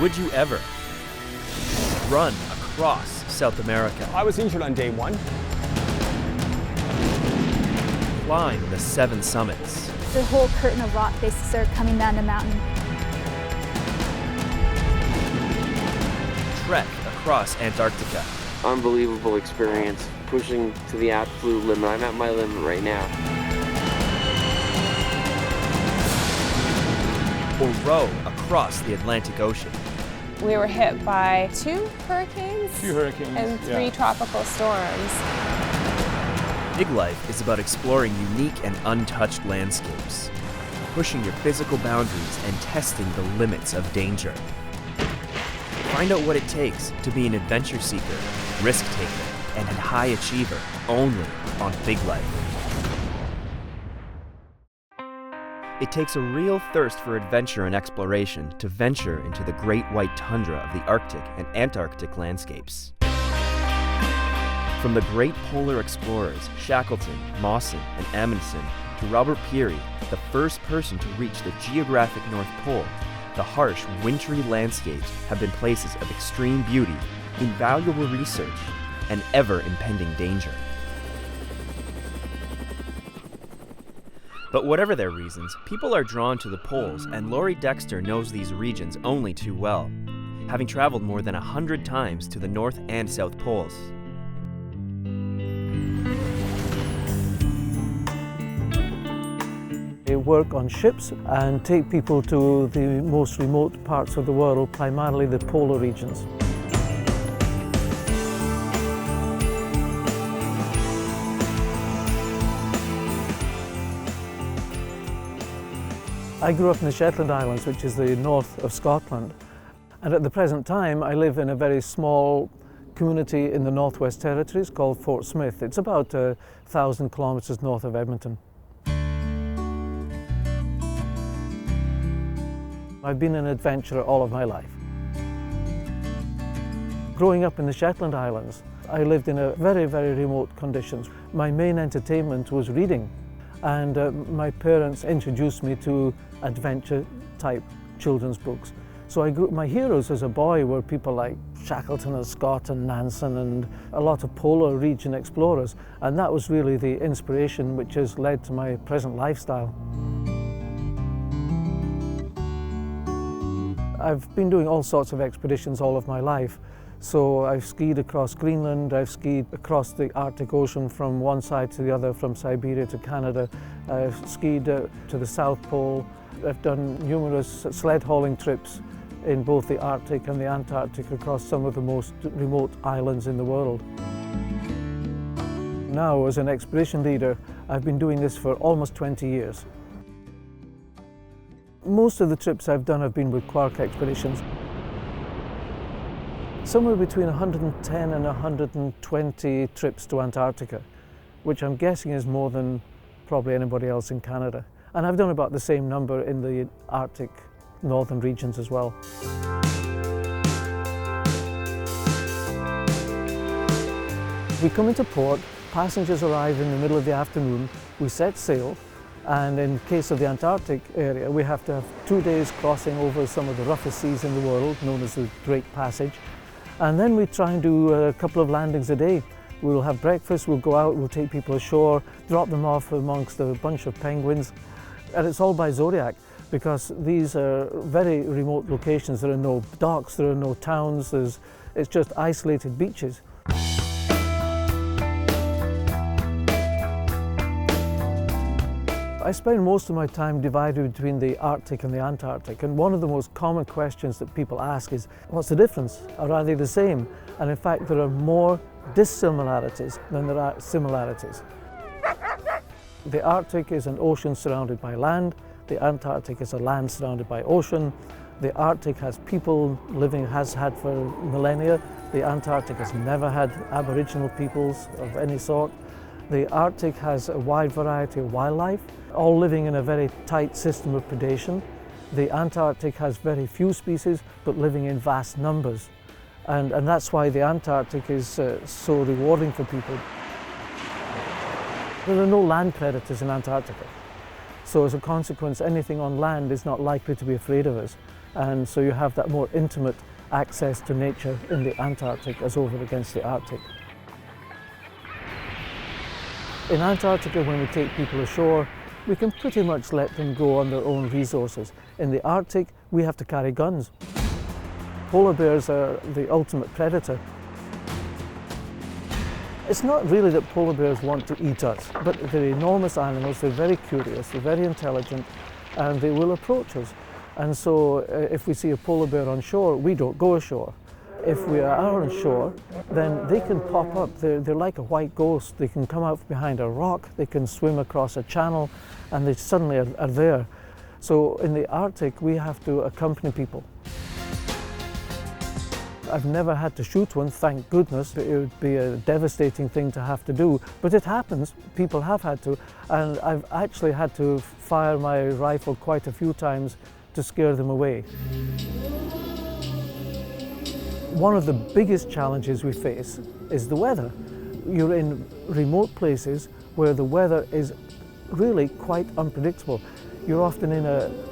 Would you ever run across South America? I was injured on day one. Climb the 7 summits. The whole curtain of rock faces started coming down the mountain. Trek across Antarctica. Unbelievable experience, pushing to the absolute limit. I'm at my limit right now. Or row across the Atlantic Ocean. We were hit by 2 hurricanes, and 3 tropical storms. Big Life is about exploring unique and untouched landscapes, pushing your physical boundaries and testing the limits of danger. Find out what it takes to be an adventure seeker, risk taker, and a high achiever only on Big Life. It takes a real thirst for adventure and exploration to venture into the great white tundra of the Arctic and Antarctic landscapes. From the great polar explorers Shackleton, Mawson, and Amundsen to Robert Peary, the first person to reach the geographic North Pole, the harsh, wintry landscapes have been places of extreme beauty, invaluable research, and ever-impending danger. But whatever their reasons, people are drawn to the poles, and Laurie Dexter knows these regions only too well, having traveled more than 100 times to the North and South Poles. They work on ships and take people to the most remote parts of the world, primarily the polar regions. I grew up in the Shetland Islands, which is the north of Scotland. And at the present time, I live in a very small community in the Northwest Territories called Fort Smith. It's about 1,000 kilometres north of Edmonton. I've been an adventurer all of my life. Growing up in the Shetland Islands, I lived in a very, very remote conditions. My main entertainment was reading, and my parents introduced me to adventure-type children's books. So my heroes as a boy were people like Shackleton and Scott and Nansen and a lot of polar region explorers, and that was really the inspiration which has led to my present lifestyle. I've been doing all sorts of expeditions all of my life. So I've skied across Greenland, I've skied across the Arctic Ocean from one side to the other, from Siberia to Canada. I've skied to the South Pole. I've done numerous sled hauling trips in both the Arctic and the Antarctic across some of the most remote islands in the world. Now, as an expedition leader, I've been doing this for almost 20 years. Most of the trips I've done have been with Quark expeditions. Somewhere between 110 and 120 trips to Antarctica, which I'm guessing is more than probably anybody else in Canada. And I've done about the same number in the Arctic northern regions as well. We come into port, passengers arrive in the middle of the afternoon, we set sail, and in case of the Antarctic area, we have to have 2 days crossing over some of the roughest seas in the world, known as the Great Passage. And then we try and do a couple of landings a day. We'll have breakfast, we'll go out, we'll take people ashore, drop them off amongst a bunch of penguins. And it's all by zodiac, because these are very remote locations. There are no docks, there are no towns, it's just isolated beaches. I spend most of my time divided between the Arctic and the Antarctic, and one of the most common questions that people ask is, what's the difference? Or are they the same? And in fact, there are more dissimilarities than there are similarities. The Arctic is an ocean surrounded by land, the Antarctic is a land surrounded by ocean. The Arctic has people living, has had for millennia. The Antarctic has never had Aboriginal peoples of any sort. The Arctic has a wide variety of wildlife, all living in a very tight system of predation. The Antarctic has very few species, but living in vast numbers. And that's why the Antarctic is so rewarding for people. There are no land predators in Antarctica. So as a consequence, anything on land is not likely to be afraid of us. And so you have that more intimate access to nature in the Antarctic as over against the Arctic. In Antarctica, when we take people ashore, we can pretty much let them go on their own resources. In the Arctic, we have to carry guns. Polar bears are the ultimate predator. It's not really that polar bears want to eat us, but they're enormous animals, they're very curious, they're very intelligent, and they will approach us. And so if we see a polar bear on shore, we don't go ashore. If we are on shore, then they can pop up. They're like a white ghost. They can come out behind a rock, they can swim across a channel, and they suddenly are there. So in the Arctic, we have to accompany people. I've never had to shoot one, thank goodness. It would be a devastating thing to have to do, but it happens. People have had to, and I've actually had to fire my rifle quite a few times to scare them away. One of the biggest challenges we face is the weather. You're in remote places where the weather is really quite unpredictable. You're often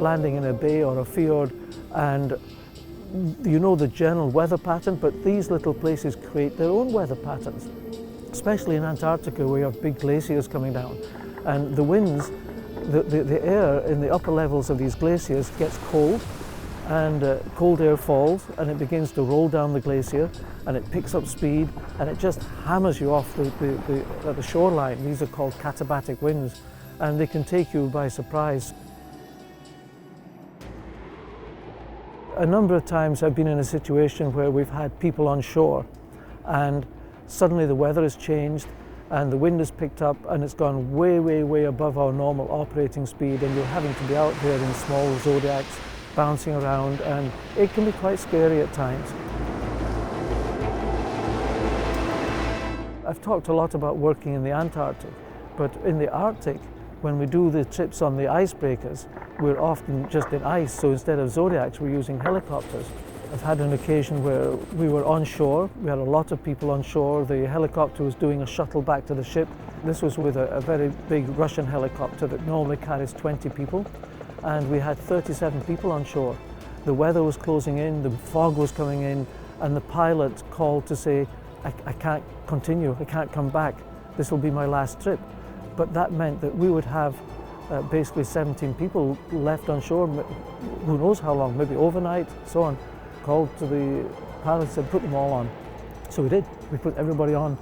landing in a bay or a fjord, and you know the general weather pattern, but these little places create their own weather patterns, especially in Antarctica where you have big glaciers coming down. And the winds, the air in the upper levels of these glaciers gets cold, and cold air falls and it begins to roll down the glacier, and it picks up speed and it just hammers you off the shoreline. These are called katabatic winds, and they can take you by surprise. A number of times I've been in a situation where we've had people on shore and suddenly the weather has changed and the wind has picked up and it's gone way, way, way above our normal operating speed, and you're having to be out there in small zodiacs bouncing around, and it can be quite scary at times. I've talked a lot about working in the Antarctic, but in the Arctic, when we do the trips on the icebreakers, we're often just in ice, so instead of zodiacs, we're using helicopters. I've had an occasion where we were on shore, we had a lot of people on shore, the helicopter was doing a shuttle back to the ship. This was with a very big Russian helicopter that normally carries 20 people, and we had 37 people on shore. The weather was closing in, the fog was coming in, and the pilot called to say, I can't continue, I can't come back, this will be my last trip. But that meant that we would have basically 17 people left on shore, who knows how long, maybe overnight, so on. Called to the pilot and said, put them all on. So we did, we put everybody on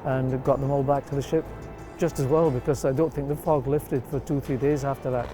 and got them all back to the ship. Just as well, because I don't think the fog lifted for 2-3 days after that.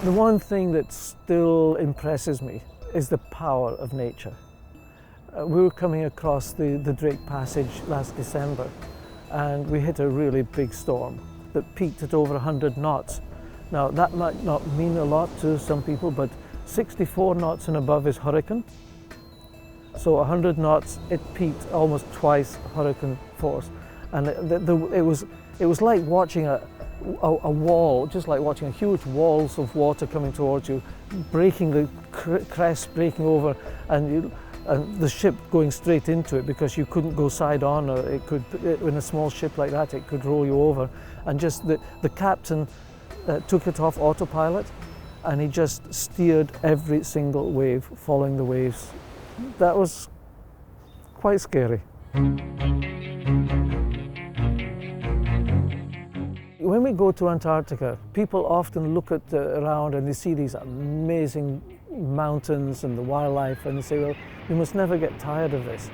The one thing that still impresses me is the power of nature. We were coming across the Drake Passage last December, and we hit a really big storm that peaked at over 100 knots. Now that might not mean a lot to some people, but 64 knots and above is hurricane. So 100 knots, it peaked almost twice hurricane force. And it was like watching a wall, just like watching a huge walls of water coming towards you, breaking the crest, breaking over, and the ship going straight into it, because you couldn't go side on, or in a small ship like that, it could roll you over. And just the captain took it off autopilot, and he just steered every single wave, following the waves. That was quite scary. When we go to Antarctica, people often look around and they see these amazing mountains and the wildlife, and they say, well, you must never get tired of this.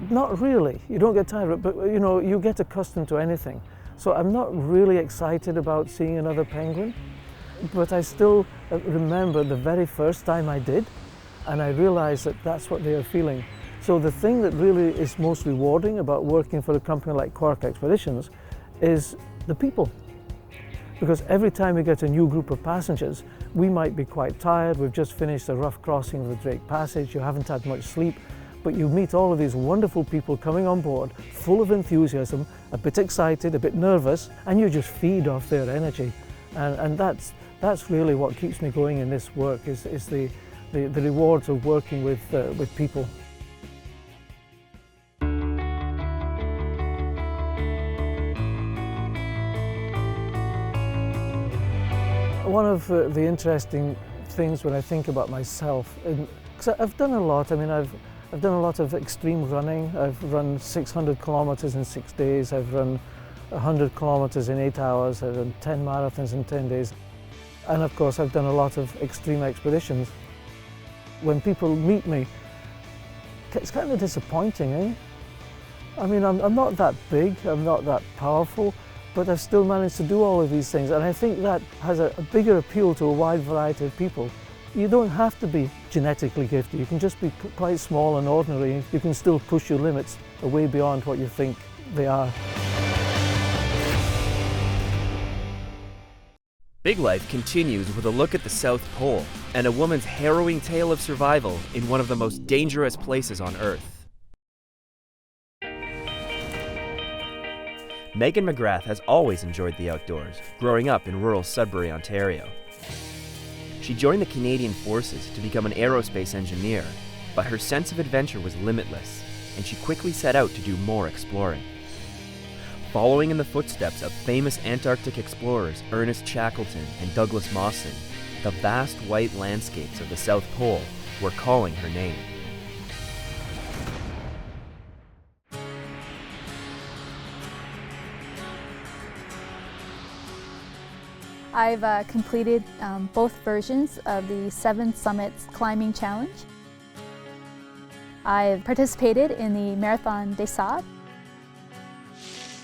Not really, you don't get tired of it, but you know, you get accustomed to anything. So I'm not really excited about seeing another penguin, but I still remember the very first time I did, and I realized that that's what they are feeling. So the thing that really is most rewarding about working for a company like Quark Expeditions is the people. Because every time we get a new group of passengers, we might be quite tired, we've just finished a rough crossing of the Drake Passage, you haven't had much sleep, but you meet all of these wonderful people coming on board, full of enthusiasm, a bit excited, a bit nervous, and you just feed off their energy. And that's really what keeps me going in this work, is the rewards of working with people. One of the interesting things when I think about myself, because I've done a lot. I mean, I've done a lot of extreme running. I've run 600 kilometers in 6 days. I've run 100 kilometers in 8 hours. I've done 10 marathons in 10 days. And of course, I've done a lot of extreme expeditions. When people meet me, it's kind of disappointing, eh? I mean, I'm not that big, I'm not that powerful, but I've still managed to do all of these things. And I think that has a bigger appeal to a wide variety of people. You don't have to be genetically gifted. You can just be quite small and ordinary. You can still push your limits way beyond what you think they are. Big Life continues with a look at the South Pole and a woman's harrowing tale of survival in one of the most dangerous places on Earth. Meagan McGrath has always enjoyed the outdoors, growing up in rural Sudbury, Ontario. She joined the Canadian Forces to become an aerospace engineer, but her sense of adventure was limitless, and she quickly set out to do more exploring. Following in the footsteps of famous Antarctic explorers Ernest, Shackleton, and Douglas Mawson, the vast white landscapes of the South Pole were calling her name. I've completed both versions of the 7 Summits Climbing Challenge. I've participated in the Marathon des Sables.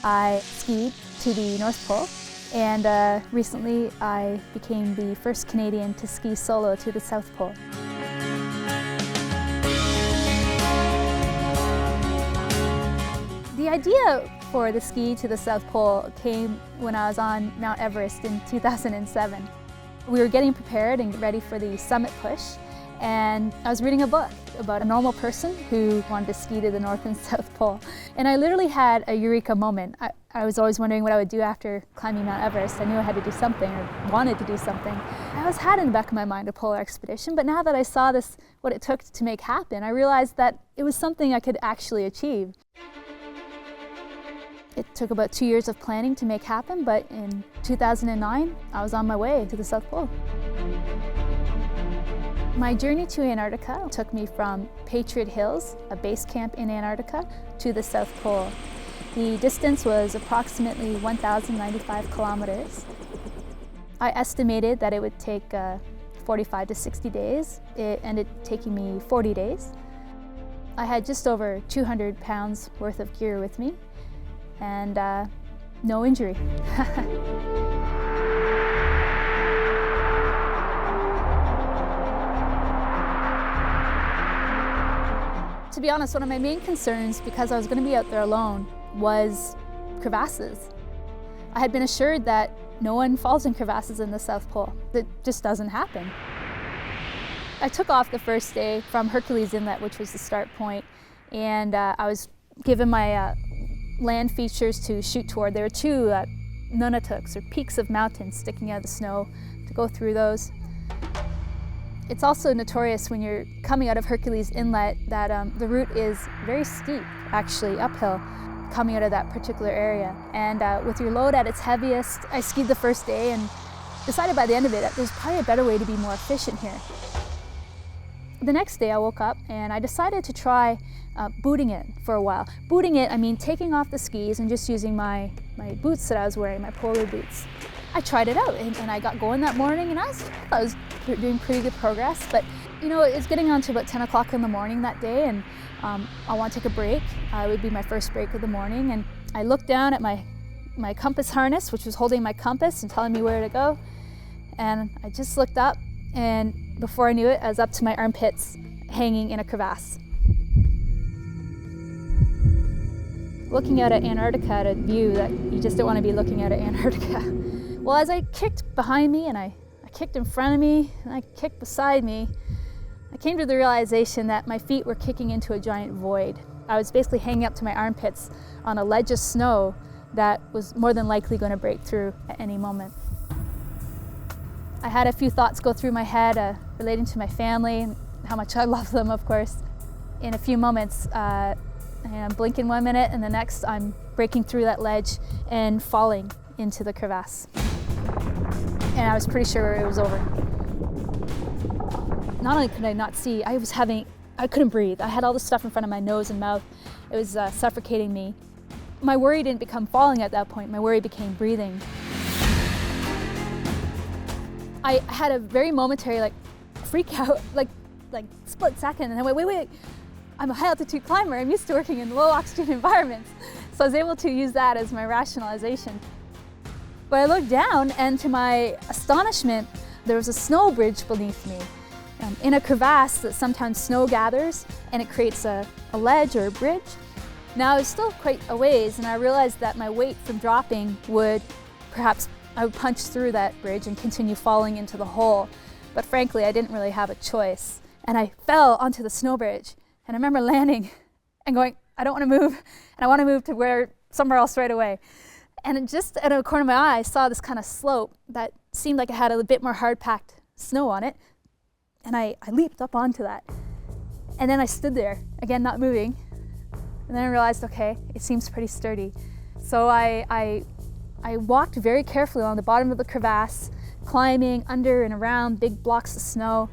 I skied to the North Pole, and recently I became the first Canadian to ski solo to the South Pole. The idea for the ski to the South Pole came when I was on Mount Everest in 2007. We were getting prepared and ready for the summit push, and I was reading a book about a normal person who wanted to ski to the North and South Pole. And I literally had a eureka moment. I was always wondering what I would do after climbing Mount Everest. I knew I had to do something, or wanted to do something. I always had in the back of my mind a polar expedition, but now that I saw this, what it took to make happen, I realized that it was something I could actually achieve. It took about 2 years of planning to make happen, but in 2009, I was on my way to the South Pole. My journey to Antarctica took me from Patriot Hills, a base camp in Antarctica, to the South Pole. The distance was approximately 1,095 kilometers. I estimated that it would take 45 to 60 days. It ended taking me 40 days. I had just over 200 pounds worth of gear with me, and no injury. To be honest, one of my main concerns, because I was going to be out there alone, was crevasses. I had been assured that no one falls in crevasses in the South Pole. That just doesn't happen. I took off the first day from Hercules Inlet, which was the start point, and I was given my land features to shoot toward. There were 2 nunatuks, or peaks of mountains sticking out of the snow, to go through those. It's also notorious when you're coming out of Hercules Inlet that the route is very steep, actually uphill, coming out of that particular area. And with your load at its heaviest, I skied the first day and decided by the end of it, there's probably a better way to be more efficient here. The next day I woke up and I decided to try booting it for a while. Booting it, I mean taking off the skis and just using my boots that I was wearing, my polar boots. I tried it out and I got going that morning, and I was doing pretty good progress, but you know, it's getting on to about 10 o'clock in the morning that day, and I want to take a break. It would be my first break of the morning, and I looked down at my compass harness, which was holding my compass and telling me where to go, and I just looked up, and before I knew it, I was up to my armpits, hanging in a crevasse. Looking out at Antarctica at a view that you just don't want to be looking at Antarctica. Well, as I kicked behind me, and I kicked in front of me, and I kicked beside me, I came to the realization that my feet were kicking into a giant void. I was basically hanging up to my armpits on a ledge of snow that was more than likely going to break through at any moment. I had a few thoughts go through my head relating to my family and how much I love them, of course. In a few moments, I'm blinking 1 minute, and the next I'm breaking through that ledge and falling into the crevasse. and I was pretty sure it was over. Not only could I not see, I couldn't breathe. I had all this stuff in front of my nose and mouth. It was suffocating me. My worry didn't become falling at that point. My worry became breathing. I had a very momentary freak out, like split second, and I went, wait, I'm a high altitude climber. I'm used to working in low oxygen environments. So I was able to use that as my rationalization. But I looked down, and to my astonishment, there was a snow bridge beneath me. In a crevasse that sometimes snow gathers, and it creates a ledge or a bridge. Now I was still quite a ways, and I realized that my weight from dropping I would punch through that bridge and continue falling into the hole. But frankly, I didn't really have a choice. And I fell onto the snow bridge. And I remember landing and going, I don't want to move. And I want to move to somewhere else right away. And just out of the corner of my eye, I saw this kind of slope that seemed like it had a bit more hard-packed snow on it. And I leaped up onto that. And then I stood there, again, not moving. And then I realized, okay, it seems pretty sturdy. So I walked very carefully along the bottom of the crevasse, climbing under and around big blocks of snow.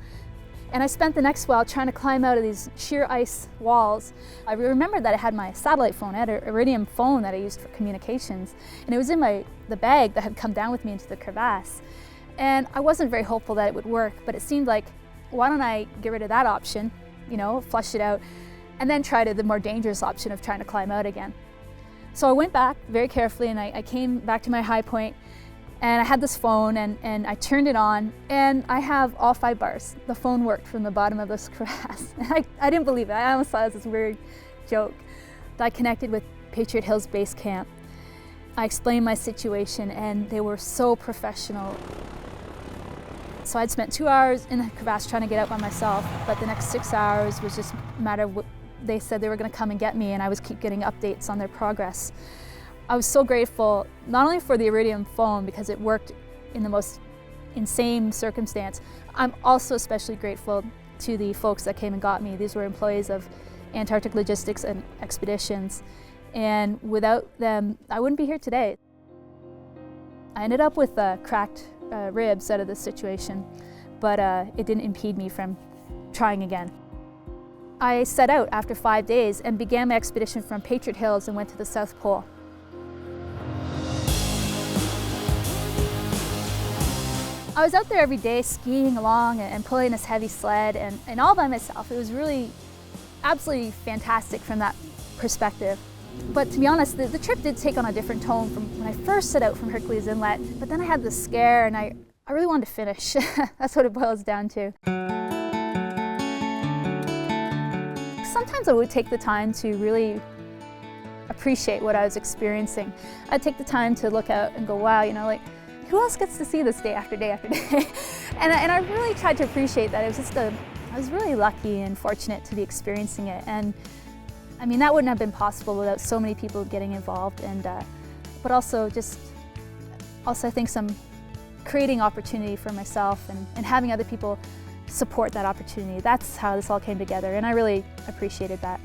And I spent the next while trying to climb out of these sheer ice walls. I remembered that I had my satellite phone. I had an Iridium phone that I used for communications. And it was in the bag that had come down with me into the crevasse. And I wasn't very hopeful that it would work, but it seemed like, why don't I get rid of that option, flush it out, and then try the more dangerous option of trying to climb out again. So I went back very carefully, and I came back to my high point, and I had this phone, and I turned it on, and I have all 5 bars. The phone worked from the bottom of this crevasse. And I didn't believe it. I almost thought it was this weird joke. I connected with Patriot Hills Base Camp. I explained my situation, and they were so professional. So I'd spent 2 hours in the crevasse trying to get out by myself, but the next 6 hours was just a matter of they said they were going to come and get me, and I was keep getting updates on their progress. I was so grateful, not only for the Iridium phone because it worked in the most insane circumstance, I'm also especially grateful to the folks that came and got me. These were employees of Antarctic Logistics and Expeditions, and without them, I wouldn't be here today. I ended up with cracked ribs out of this situation, but it didn't impede me from trying again. I set out after 5 days and began my expedition from Patriot Hills and went to the South Pole. I was out there every day skiing along and pulling this heavy sled and all by myself. It was really absolutely fantastic from that perspective. But to be honest, the trip did take on a different tone from when I first set out from Hercules Inlet. But then I had this scare, and I really wanted to finish. That's what it boils down to. Sometimes I would take the time to really appreciate what I was experiencing. I'd take the time to look out and go, wow, who else gets to see this day after day after day? and I really tried to appreciate that. It was I was really lucky and fortunate to be experiencing it. And I mean, that wouldn't have been possible without so many people getting involved, but also I think some creating opportunity for myself and having other people support that opportunity. That's how this all came together, and I really appreciated that.